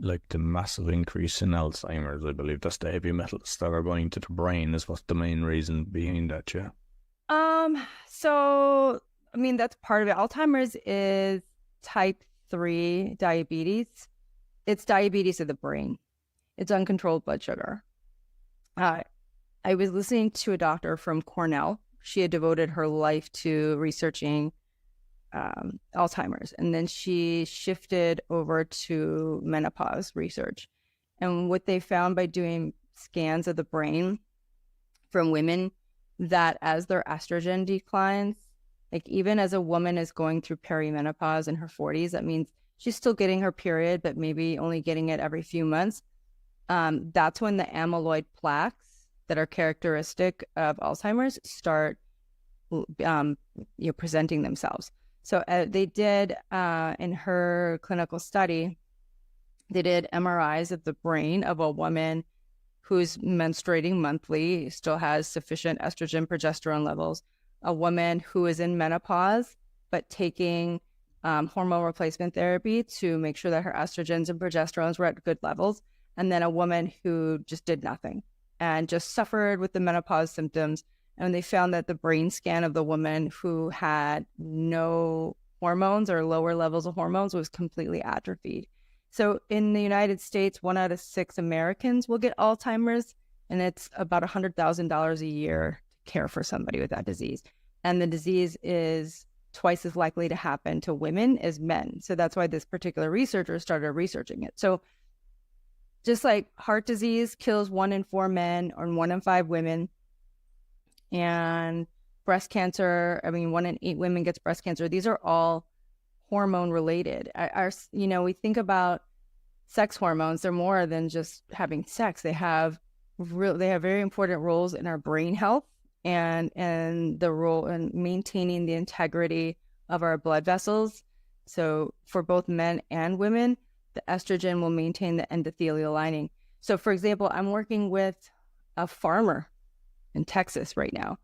like the massive increase in Alzheimer's. I believe that's the heavy metals that are going to the brain is what's the main reason behind that, yeah. So I mean that's part of it. Alzheimer's is type 3 diabetes. It's diabetes of the brain. It's uncontrolled blood sugar. Uh, I was listening to a doctor from Cornell. She had devoted her life to researching Alzheimer's, and then she shifted over to menopause research. And what they found by doing scans of the brain from women, that as their estrogen declines, like even as a woman is going through perimenopause in her 40s, that means she's still getting her period, but maybe only getting it every few months. That's when the amyloid plaques that are characteristic of Alzheimer's start presenting themselves. So they did, in her clinical study, they did MRIs of the brain of a woman who's menstruating monthly, still has sufficient estrogen, progesterone levels, a woman who is in menopause, but taking hormone replacement therapy to make sure that her estrogens and progesterones were at good levels, and then a woman who just did nothing and just suffered with the menopause symptoms. And they found that the brain scan of the woman who had no hormones or lower levels of hormones was completely atrophied. So in the United States, 1 out of 6 Americans will get Alzheimer's, and it's about $100,000 a year to care for somebody with that disease. And the disease is twice as likely to happen to women as men. So that's why this particular researcher started researching it. So just like heart disease kills 1 in 4 men or 1 in 5 women, and breast cancer, I mean, 1 in 8 women gets breast cancer. These are all hormone related. We think about sex hormones. They're more than just having sex. They have very important roles in our brain health and the role in maintaining the integrity of our blood vessels. So for both men and women, the estrogen will maintain the endothelial lining. So for example, I'm working with a farmer in Texas right now,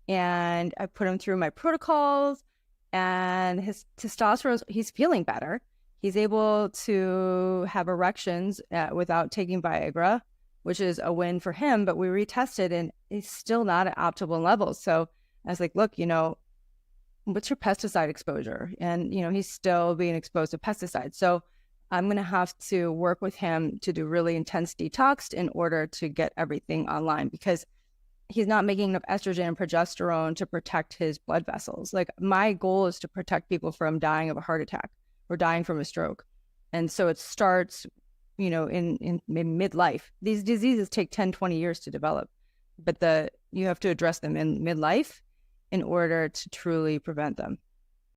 and I put him through my protocols, and his testosterone, he's feeling better. He's able to have erections without taking Viagra, which is a win for him, but we retested and he's still not at optimal levels. So I was like, look, what's your pesticide exposure? And, he's still being exposed to pesticides. So I'm going to have to work with him to do really intense detox in order to get everything online, because he's not making enough estrogen and progesterone to protect his blood vessels. Like, my goal is to protect people from dying of a heart attack or dying from a stroke. And so it starts, in midlife. These diseases take 10, 20 years to develop, but you have to address them in midlife in order to truly prevent them.